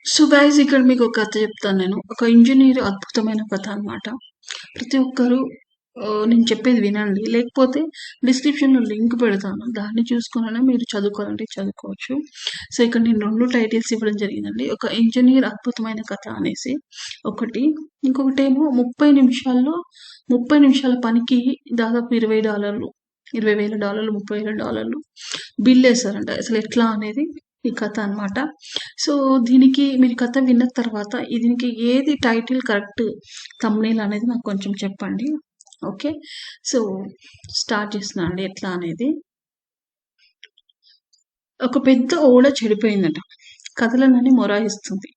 So guys ఇక్కడ మీకు ఒక కథ చెప్తాను నేను. ఒక ఇంజినీర్ అద్భుతమైన కథ అన్నమాట. ప్రతి ఒక్కరు నేను చెప్పేది వినండి. లేకపోతే డిస్క్రిప్షన్‌లో లింక్ పెడతాను. దాన్ని చూసుకొనైనా మీరు చదువుకోవాలంటే చదువుకోవచ్చు. సో ఇక్కడ నేను 2 టైటిల్స్ ఇవ్వడం జరిగిందండి. ఒక ఇంజినీర్ అద్భుతమైన కథ అనేసి ఒకటి. ఇంకొకటేమో 30 నిమిషాల పనికి దాదాపు $20, $20,000, $30,000 బిల్లేశారంట. అసలెట్లా అనేది ఈ కథ అన్నమాట. సో, దీనికి మీరు కథ విన్న తర్వాత దీనికి ఏది టైటిల్ కరెక్ట్ థంబ్‌నెయిల్ అనేది నాకు కొంచెం చెప్పండి. ఓకే. సో, స్టార్ట్ చేస్తున్నా అండి ఎట్లా అనేది. ఒక పెద్ద ఓడ చెడిపోయిందట. కదలనని మొరాయిస్తుంది.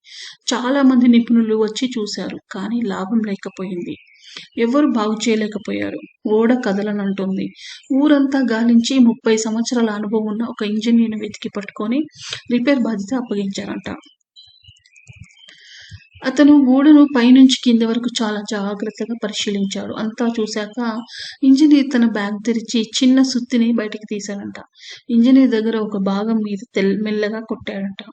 చాలా మంది నిపుణులు వచ్చి చూశారు. కానీ లాభం లేకపోయింది. ఎవ్వరు బాగు చేయలేకపోయారు. ఓడ కదలనంటుంది. ఊరంతా గాలించి 30 సంవత్సరాల అనుభవం ఉన్న ఒక ఇంజినీర్‌ని వెతికి పట్టుకొని రిపేర్ బాధ్యత అప్పగించారంట. అతను ఓడను పైనుంచి కింద వరకు చాలా జాగ్రత్తగా పరిశీలించాడు. అంతా చూశాక ఇంజినీర్ తన బ్యాగ్ తెరిచి చిన్న సుత్తిని బయటికి తీశాడంట. ఇంజినీర్ దగ్గర ఒక భాగం మీద మెల్లగా కొట్టాడంట.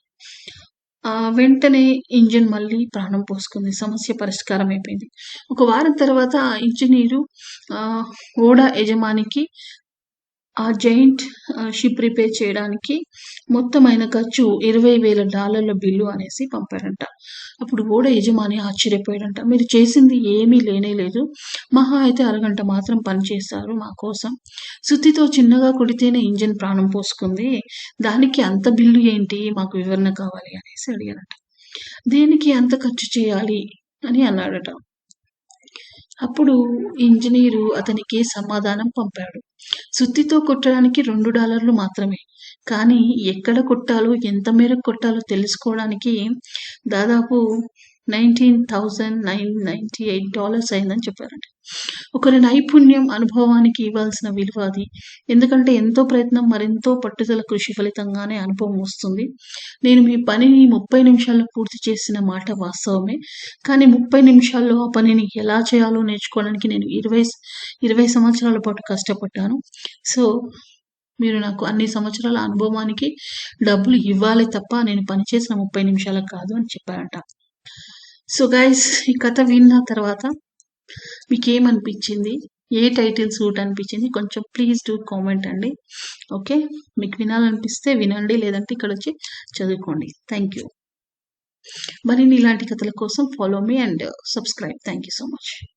వెంటనే ఇంజిన్ మళ్ళీ ప్రాణం పోసుకుంది. సమస్య పరిష్కారం అయిపోయింది. ఒక వారం తర్వాత ఇంజినీరు ఓడ యజమానికి ఆ జెయింట్ షిప్ రిపేర్ చేయడానికి మొత్తం అయిన ఖర్చు $20,000 బిల్లు అనేసి పంపాడంట. అప్పుడు ఓడ యజమాని ఆశ్చర్యపోయాడంట. మీరు చేసింది ఏమీ లేనేలేదు. మహా అయితే అరగంట మాత్రం పని చేశారు మా కోసం. సుత్తితో చిన్నగా కొడితేనే ఇంజిన్ ప్రాణం పోసుకుంది. దానికి అంత బిల్లు ఏంటి? మాకు వివరణ కావాలి అనేసి అడిగారట. దేనికి అంత ఖర్చు చేయాలి అని అన్నాడట. అప్పుడు ఇంజినీరు అతనికి సమాధానం పంపాడు. సుత్తితో కొట్టడానికి $2 మాత్రమే. కానీ ఎక్కడ కొట్టాలో, ఎంత మేరకు కొట్టాలో తెలుసుకోవడానికి దాదాపు $19,998 అయిందని చెప్పారంట. ఒకరి నైపుణ్యం, అనుభవానికి ఇవ్వాల్సిన విలువ అది. ఎందుకంటే ఎంతో ప్రయత్నం, మరెంతో పట్టుదల కృషి ఫలితంగానే అనుభవం వస్తుంది. నేను మీ పనిని 30 నిమిషాల్లో పూర్తి చేసిన మాట వాస్తవమే. కానీ 30 నిమిషాల్లో ఆ పనిని ఎలా చేయాలో నేర్చుకోవడానికి నేను 20 సంవత్సరాల పాటు కష్టపడ్డాను. సో, మీరు నాకు అన్ని సంవత్సరాల అనుభవానికి డబ్బులు ఇవ్వాలి తప్ప నేను పని చేసిన 30 నిమిషాలకు కాదు అని చెప్పారంట. సో గైస్ ఈ కథ విన్న తర్వాత మీకేమనిపించింది? ఏ టైటిల్ సూట్ అనిపించింది? కొంచెం ప్లీజ్ డూ కామెంట్ అండి. ఓకే. మీకు వినాలనిపిస్తే వినండి. లేదంటే ఇక్కడొచ్చి చదువుకోండి. Thank you. మరిన్ని ఇలాంటి కథల కోసం follow me and subscribe. Thank you so much.